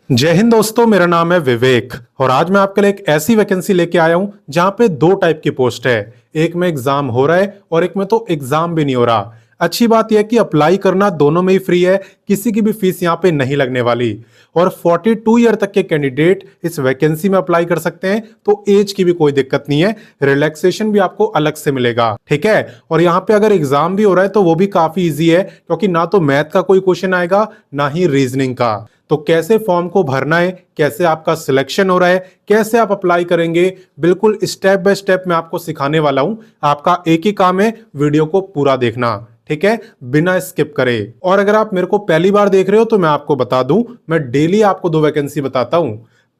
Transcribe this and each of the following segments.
जय हिंद दोस्तों, मेरा नाम है विवेक और आज मैं आपके लिए एक ऐसी वैकेंसी लेके आया हूं जहां पे दो टाइप की पोस्ट है। एक में एग्जाम हो रहा है और एक में तो एग्जाम भी नहीं हो रहा। अच्छी बात यह है कि अप्लाई करना दोनों में ही फ्री है, किसी की भी फीस यहां पे नहीं लगने वाली। और 42 ईयर तक के कैंडिडेट इस वैकेंसी में अप्लाई कर सकते हैं, तो एज की भी कोई दिक्कत नहीं है। रिलैक्सेशन भी आपको अलग से मिलेगा, ठीक है। और यहाँ पे अगर एग्जाम भी हो रहा है तो वो भी काफी इजी है, क्योंकि ना तो मैथ का कोई क्वेश्चन आएगा ना ही रीजनिंग का। तो कैसे फॉर्म को भरना है, कैसे आपका सिलेक्शन हो रहा है, कैसे आप अप्लाई करेंगे, बिल्कुल स्टेप बाय स्टेप मैं आपको सिखाने वाला हूं। आपका एक ही काम है, वीडियो को पूरा देखना, ठीक है, बिना स्किप करे। और अगर आप मेरे को पहली बार देख रहे हो तो मैं आपको बता दूं, मैं डेली आपको दो वैकेंसी बताता हूं।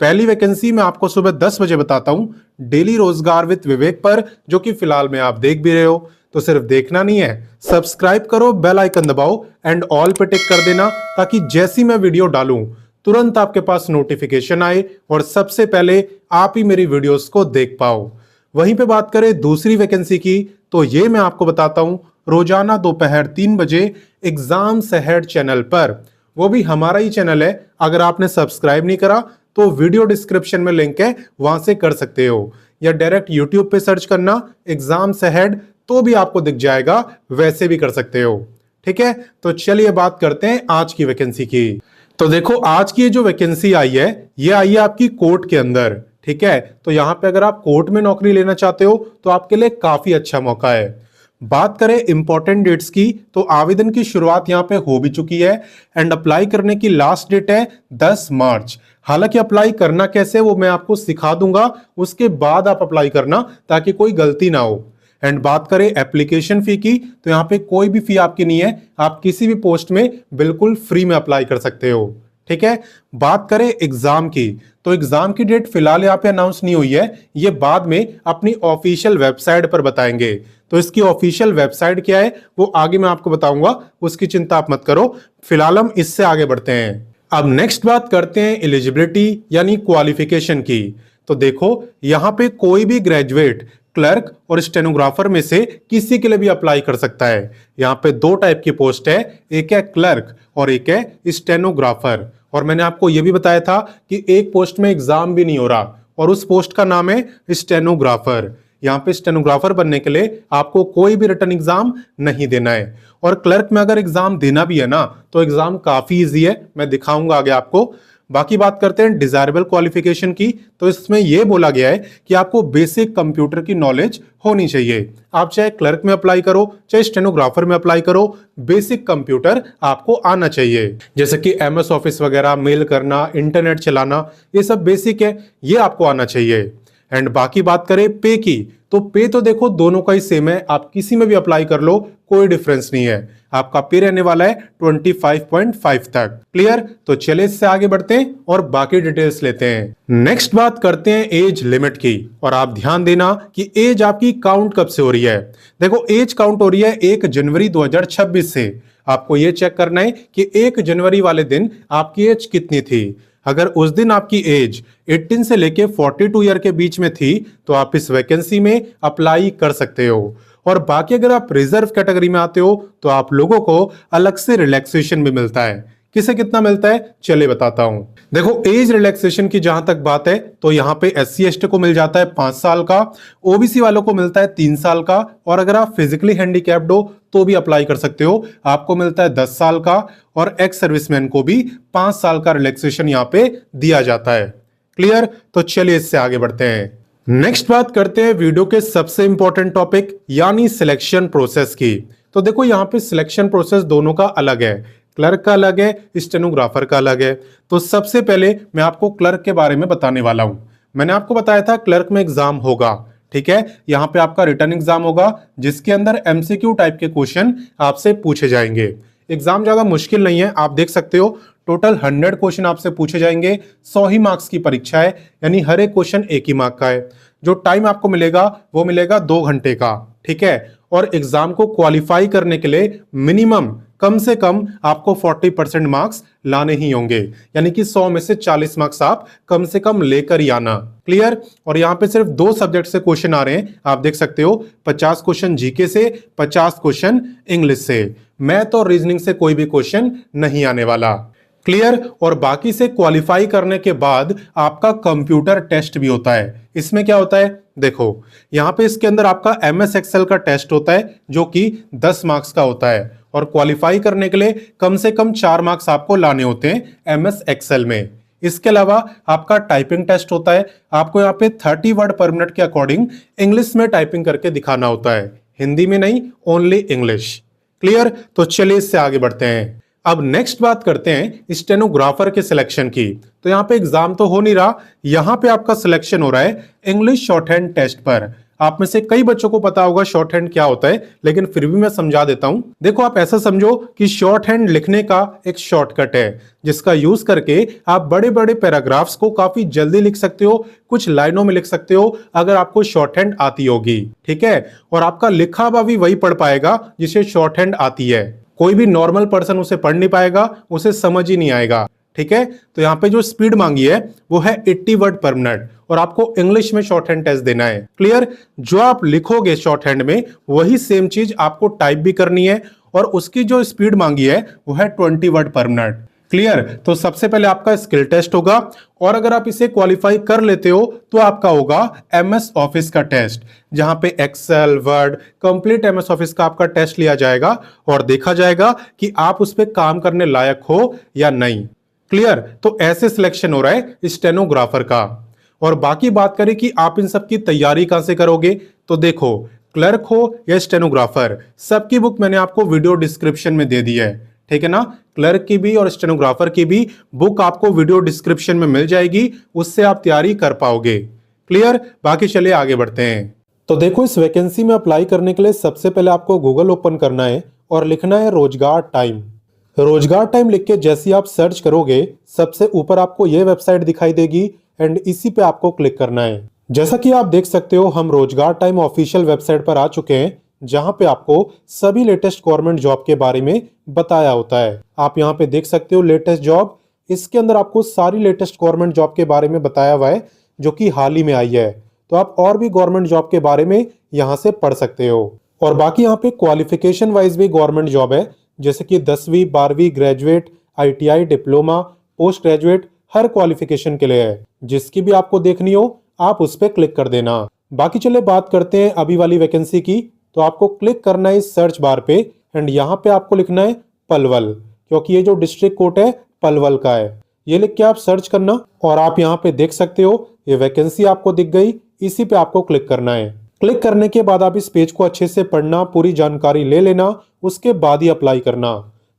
पहली वैकेंसी मैं आपको सुबह 10 बजे बताता हूं, डेली रोजगार विद विवेक पर, जो कि फिलहाल में आप देख भी रहे हो। तो सिर्फ देखना नहीं है, सब्सक्राइब करो, बेल आइकन दबाओ एंड ऑल पे टिक कर देना, ताकि जैसी मैं वीडियो डालूं तुरंत आपके पास नोटिफिकेशन आए और सबसे पहले आप ही मेरी वीडियोस को देख पाओ। वहीं पे बात करें दूसरी वैकेंसी की, तो ये मैं आपको बताता हूं रोजाना दोपहर 3 बजे एग्जाम्स अहेड चैनल पर। वो भी हमारा ही चैनल है, अगर आपने सब्सक्राइब नहीं करा तो वीडियो डिस्क्रिप्शन में लिंक है, वहां से कर सकते हो, या डायरेक्ट यूट्यूब पे सर्च करना एग्जाम्स अहेड तो भी आपको दिख जाएगा, वैसे भी कर सकते हो, ठीक है। तो चलिए बात करते हैं आज की वैकेंसी की। तो देखो, आज की ये जो वैकेंसी आई है, ये आई है आपकी कोर्ट के अंदर, ठीक है। तो यहां पे अगर आप कोर्ट में नौकरी लेना चाहते हो तो आपके लिए काफी अच्छा मौका है। बात करें इंपॉर्टेंट डेट्स की, तो आवेदन की शुरुआत यहां पे हो भी चुकी है एंड अप्लाई करने की लास्ट डेट है 10 मार्च। हालांकि अप्लाई करना कैसे वो मैं आपको सिखा दूंगा, उसके बाद आप अप्लाई करना ताकि कोई गलती ना हो। एंड बात करें एप्लीकेशन फी की, तो यहाँ पे कोई भी फी आपकी नहीं है, आप किसी भी पोस्ट में बिल्कुल फ्री में अप्लाई कर सकते हो, ठीक है। बात करें एग्जाम की, तो एग्जाम की डेट फिलहाल यहाँ पे अनाउंस नहीं हुई है, ये बाद में अपनी ऑफिशियल वेबसाइट पर बताएंगे। तो इसकी ऑफिशियल वेबसाइट क्या है वो आगे मैं आपको बताऊंगा, उसकी चिंता आप मत करो। फिलहाल हम इससे आगे बढ़ते हैं। अब नेक्स्ट बात करते हैं एलिजिबिलिटी यानी क्वालिफिकेशन की। तो देखो, यहां पे कोई भी ग्रेजुएट, क्लर्क और स्टेनोग्राफर में से किसी के लिए भी अप्लाई कर सकता है। यहाँ पे दो टाइप की पोस्ट है, एक है क्लर्क और एक है स्टेनोग्राफर। और मैंने आपको यह भी बताया था कि एक पोस्ट में एग्जाम भी नहीं हो रहा और उस पोस्ट का नाम है स्टेनोग्राफर। यहाँ पे स्टेनोग्राफर बनने के लिए आपको कोई भी रिटन एग्जाम नहीं देना है। और क्लर्क में अगर एग्जाम देना भी है ना, तो एग्जाम काफी इजी है, मैं दिखाऊंगा आगे आपको। बाकी बात करते हैं डिजायरेबल क्वालिफिकेशन की, तो इसमें यह बोला गया है कि आपको बेसिक कंप्यूटर की नॉलेज होनी चाहिए। आप चाहे क्लर्क में अप्लाई करो चाहे स्टेनोग्राफर में अप्लाई करो, बेसिक कंप्यूटर आपको आना चाहिए। जैसे कि एमएस ऑफिस वगैरह, मेल करना, इंटरनेट चलाना, ये सब बेसिक है, ये आपको आना चाहिए। एंड बाकी बात करें पे की, तो पे तो देखो दोनों का ही सेम है, आप किसी में भी अप्लाई कर लो, कोई डिफरेंस नहीं है। आपका पे रहने वाला है 25.5 तक। क्लियर? तो चले इससे आगे बढ़ते हैं और बाकी डिटेल्स लेते हैं। नेक्स्ट बात करते हैं एज लिमिट की, और आप ध्यान देना कि एज आपकी काउंट कब से हो रही है। देखो, एज काउंट हो रही है 1 जनवरी 2026 से। आपको यह चेक करना है कि 1 जनवरी वाले दिन आपकी एज कितनी थी। अगर उस दिन आपकी एज 18 से लेके 42 ईयर के बीच में थी, तो आप इस वैकेंसी में अप्लाई कर सकते हो। और बाकी अगर आप रिजर्व कैटेगरी में आते हो तो आप लोगों को अलग से रिलैक्सेशन भी मिलता है। किसे कितना मिलता है चले बताता हूं। देखो, एज रिलैक्सेशन की जहां तक बात है, तो यहां पे SC ST को मिल जाता है 5 साल का, OBC वालों को मिलता है 3 साल का, और अगर आप फिजिकली हैंडीकैप्ड हो तो भी अप्लाई कर सकते हो, आपको मिलता है 10 साल का, और एक्स सर्विसमैन को भी 5 साल का रिलैक्सेशन यहां पे दिया जाता है। क्लियर? तो चलिए इससे आगे बढ़ते हैं। नेक्स्ट बात करते हैं वीडियो के सबसे इंपॉर्टेंट टॉपिक यानी सिलेक्शन प्रोसेस की। तो देखो, यहां पे सिलेक्शन प्रोसेस दोनों का अलग है, क्लर्क का अलग है, स्टेनोग्राफर का अलग है। तो सबसे पहले मैं आपको क्लर्क के बारे में बताने वाला हूं। मैंने आपको बताया था क्लर्क में एग्जाम होगा, ठीक है। यहां पे आपका रिटन एग्जाम होगा, जिसके अंदर MCQ टाइप के क्वेश्चन आपसे पूछे जाएंगे। एग्जाम ज्यादा मुश्किल नहीं है, आप देख सकते हो टोटल 100 क्वेश्चन आपसे पूछे जाएंगे। 100 ही मार्क्स की परीक्षा है, यानी हर एक क्वेश्चन 1 ही मार्क का है। जो टाइम आपको मिलेगा वो मिलेगा 2 घंटे का, ठीक है। और एग्जाम को क्वालिफाई करने के लिए मिनिमम कम से कम आपको 40% मार्क्स लाने ही होंगे, यानी कि 100 में से 40 मार्क्स आप कम से कम लेकर ही आना। क्लियर? और यहां पे सिर्फ 2 सब्जेक्ट से क्वेश्चन आ रहे हैं, आप देख सकते हो 50 क्वेश्चन जीके से, 50 क्वेश्चन इंग्लिश से। मैथ और रीजनिंग से कोई भी क्वेश्चन नहीं आने वाला। क्लियर। और बाकी से क्वालिफाई करने के बाद आपका कंप्यूटर टेस्ट भी होता है। इसमें क्या होता है, देखो यहां पे इसके अंदर आपका एमएस एक्सेल का टेस्ट होता है जो कि 10 मार्क्स का होता है, और क्वालिफाई करने के लिए कम से कम 4 मार्क्स आपको लाने होते हैं एमएस एक्सेल में। इसके अलावा आपका टाइपिंग टेस्ट होता है। आपको यहाँ पे 30 वर्ड पर मिनट के अकॉर्डिंग इंग्लिश में टाइपिंग करके दिखाना होता है, हिंदी में नहीं, ओनली इंग्लिश। क्लियर। तो चलिए इससे आगे बढ़ते हैं। अब नेक्स्ट बात करते हैं स्टेनोग्राफर के सिलेक्शन की। तो यहाँ पे एग्जाम तो हो नहीं रहा, यहाँ पे आपका सिलेक्शन हो रहा है इंग्लिश शॉर्ट हैंड टेस्ट पर। आप में से कई बच्चों को पता होगा शॉर्ट हैंड क्या होता है, लेकिन फिर भी मैं समझा देता हूं। देखो आप ऐसा समझो कि शॉर्ट हैंड लिखने का एक शॉर्टकट है जिसका यूज करके आप बड़े बड़े पैराग्राफ्स को काफी जल्दी लिख सकते हो, कुछ लाइनों में लिख सकते हो अगर आपको शॉर्ट हैंड आती होगी। ठीक है। और आपका लिखा हुआ भी वही पढ़ पाएगा जिसे शॉर्ट हैंड आती है। कोई भी नॉर्मल पर्सन उसे पढ़ नहीं पाएगा, उसे समझ ही नहीं आएगा। ठीक है। तो यहाँ पे जो स्पीड मांगी है वो है 80 वर्ड पर मिनट, और आपको इंग्लिश में शॉर्ट हैंड टेस्ट देना है। क्लियर। जो आप लिखोगे शॉर्ट हैंड में वही सेम चीज आपको टाइप भी करनी है, और उसकी जो स्पीड मांगी है वो है 20 वर्ड पर मिनट। क्लियर। तो सबसे पहले आपका स्किल टेस्ट होगा, और अगर आप इसे क्वालिफाई कर लेते हो तो आपका होगा एमएस ऑफिस का टेस्ट, जहां पे Excel, Word, complete MS Office का आपका टेस्ट लिया जाएगा और देखा जाएगा कि आप उस पर काम करने लायक हो या नहीं। क्लियर। तो ऐसे सिलेक्शन हो रहा है स्टेनोग्राफर का। और बाकी बात करें कि आप इन सब की तैयारी कहां से करोगे, तो देखो क्लर्क हो या स्टेनोग्राफर, सबकी बुक मैंने आपको वीडियो डिस्क्रिप्शन में दे दी है। ठीक है ना। क्लर्क की भी और स्टेनोग्राफर की भी बुक आपको वीडियो डिस्क्रिप्शन में मिल जाएगी, उससे आप तैयारी कर पाओगे। क्लियर। बाकी चलिए आगे बढ़ते हैं। तो देखो इस वैकेंसी में अप्लाई करने के लिए सबसे पहले आपको गूगल ओपन करना है और लिखना है रोजगार टाइम। रोजगार टाइम लिख के जैसे आप सर्च करोगे सबसे ऊपर आपको यह वेबसाइट दिखाई देगी, एंड इसी पे आपको क्लिक करना है। जैसा कि आप देख सकते हो हम रोजगार टाइम ऑफिशियल वेबसाइट पर आ चुके हैं, जहां पे आपको सभी लेटेस्ट गवर्नमेंट जॉब के बारे में बताया होता है। आप यहां पे देख सकते हो लेटेस्ट जॉब, इसके अंदर आपको सारी लेटेस्ट गवर्नमेंट जॉब के बारे में बताया हुआ है जो कि हाल ही में आई है। तो आप और भी गवर्नमेंट जॉब के बारे में यहाँ से पढ़ सकते हो। और बाकी यहाँ पे क्वालिफिकेशन वाइज भी गवर्नमेंट जॉब है, जैसे कि 10वीं 12वीं graduate, ITI, diploma, post graduate, हर क्वालिफिकेशन के लिए है। जिसकी भी आपको देखनी हो आप उस पर क्लिक कर देना। बाकी चले बात करते हैं अभी वाली वैकेंसी की। तो आपको क्लिक करना है इस सर्च बार पे, एंड यहाँ पे आपको लिखना है पलवल, क्योंकि ये जो डिस्ट्रिक्ट कोड है पलवल का है। ये लिख के आप सर्च करना, और आप यहाँ पे देख सकते हो ये वैकेंसी आपको दिख गई, इसी पे आपको क्लिक करना है। क्लिक करने के बाद आप इस पेज को अच्छे से पढ़ना, पूरी जानकारी ले लेना, उसके बाद ही अप्लाई करना।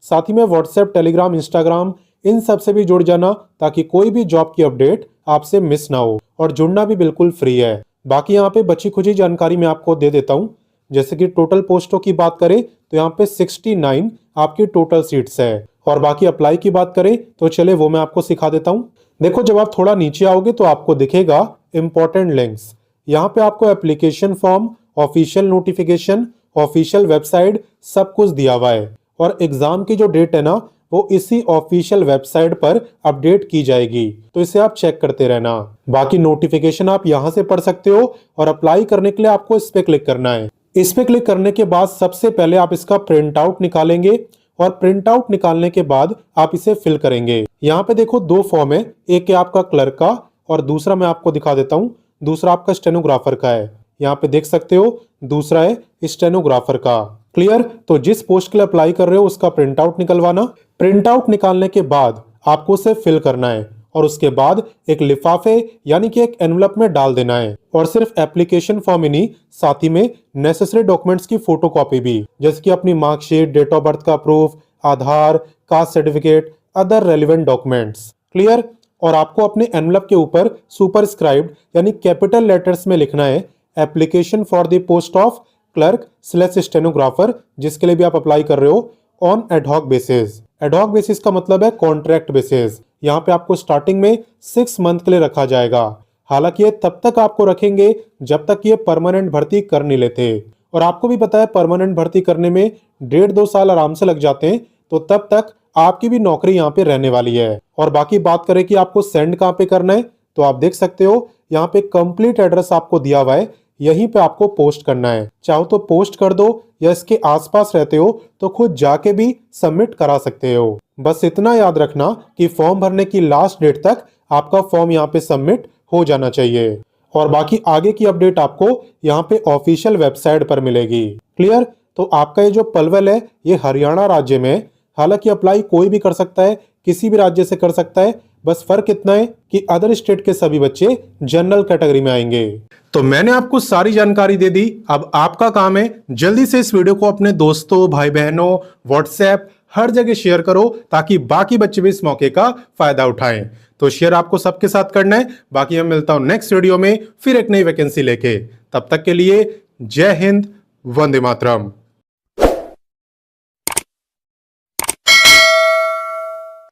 साथ ही में व्हाट्सएप, टेलीग्राम, इंस्टाग्राम इन सब से भी जुड़ जाना, ताकि कोई भी जॉब की अपडेट आपसे मिस ना हो। और जुड़ना भी बिल्कुल फ्री है। बाकी यहाँ पे बची खुची जानकारी मैं आपको दे देता हूँ। जैसे कि टोटल पोस्टों की बात करें तो यहाँ पे 69 आपकी टोटल सीट्स है। और बाकी अप्लाई की बात करें तो चले वो मैं आपको सिखा देता हूँ। देखो जब आप थोड़ा नीचे आओगे तो आपको दिखेगा इंपॉर्टेंट लिंक्स। यहाँ पे आपको application form, official notification, official website सब कुछ दिया हुआ है। और एग्जाम की जो डेट है ना वो इसी ऑफिशियल वेबसाइट पर अपडेट की जाएगी, तो इसे आप चेक करते रहना। बाकी नोटिफिकेशन आप यहाँ से पढ़ सकते हो। और अप्लाई करने के लिए आपको इस पे क्लिक करना है। इस पे क्लिक करने के बाद सबसे पहले आप इसका प्रिंट आउट निकालेंगे, और प्रिंट आउट निकालने के बाद आप इसे फिल करेंगे। यहाँ पे देखो 2 फॉर्म है, एक है आपका क्लर्क का और दूसरा मैं आपको दिखा देता हूँ, दूसरा आपका स्टेनोग्राफर का है। यहाँ पे देख सकते हो दूसरा है स्टेनोग्राफर का। क्लियर। तो जिस पोस्ट के लिए अप्लाई कर रहे हो उसका प्रिंट आउट निकलवाना। प्रिंट आउट निकालने के बाद आपको उसे फिल करना है, और उसके बाद एक लिफाफे यानी कि एक एनवलप में डाल देना है। और सिर्फ एप्लीकेशन फॉर्म ही नहीं, साथ ही में नेसेसरी डॉक्यूमेंट्स की फोटोकॉपी भी, जैसे कि अपनी मार्कशीट, डेट ऑफ बर्थ का proof, Aadhaar, caste certificate, other relevant documents. Clear. और आपको अपने एनवलप के ऊपर सुपरस्क्राइब्ड यानी कैपिटल लेटर्स में लिखना है application for the post of clerk / stenographer, जिसके लिए भी आप अप्लाई कर रहे हो, on ad hoc basis. Ad hoc basis का मतलब है कॉन्ट्रैक्ट बेसिस। यहाँ पे आपको स्टार्टिंग में 6 मंथ के लिए रखा जाएगा। हालांकि ये तब तक आपको रखेंगे जब तक ये परमानेंट भर्ती कर नहीं लेते। और आपको भी पता है परमानेंट भर्ती करने में 1.5-2 साल आराम से लग जाते हैं, तो तब तक आपकी भी नौकरी यहाँ पे रहने वाली है। और बाकी बात करें कि आपको सेंड कहाँ पे करना है, तो आप देख सकते हो यहाँ पे कंप्लीट एड्रेस आपको दिया हुआ है, यहीं पे आपको पोस्ट करना है। चाहो तो पोस्ट कर दो या इसके आसपास रहते हो तो खुद जाके भी सबमिट करा सकते हो। बस इतना याद रखना कि फॉर्म भरने की लास्ट डेट तक आपका फॉर्म यहाँ पे सबमिट हो जाना चाहिए और बाकी आगे की अपडेट आपको यहाँ पे ऑफिशियल वेबसाइट पर मिलेगी। क्लियर? तो आपका ये जो पलवल है ये हरियाणा राज्य में, हालांकि अप्लाई कोई भी कर सकता है, किसी भी राज्य से कर सकता है, बस फर्क इतना है कि अदर स्टेट के सभी बच्चे जनरल कैटेगरी में आएंगे। तो मैंने आपको सारी जानकारी दे दी। अब आपका काम है जल्दी से इस वीडियो को अपने दोस्तों, भाई बहनों, व्हाट्सएप हर जगह शेयर करो ताकि बाकी बच्चे भी इस मौके का फायदा उठाएं। तो शेयर आपको सबके साथ करना है। बाकी मैं मिलता हूं नेक्स्ट वीडियो में फिर एक नई वैकेंसी लेके। तब तक के लिए जय हिंद, वंदे मातरम।